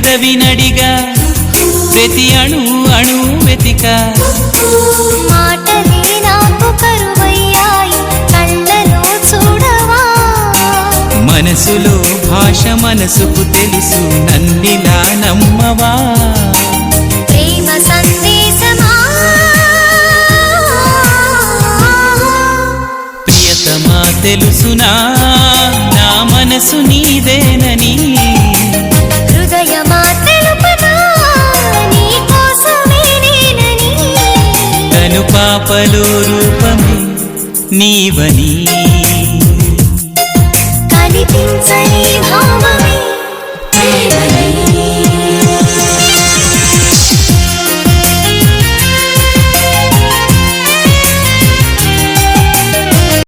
పెదవినడిగా ప్రతి అణు అణు వెతిక మాటలే నాకు కరువయ్యాయి కళ్ళలో చూడవా మనసులో భాష మనసుకు తెలుసు నన్నిలా నమ్మవా ప్రేమ సందేశమా ప్రియతమా తెలుసునా నా మనసు నీదేనని హృదయమా తెలుపనా నీ కోసమే నేనని తను పాపలో రూపమే నీవని కనిపించని భావ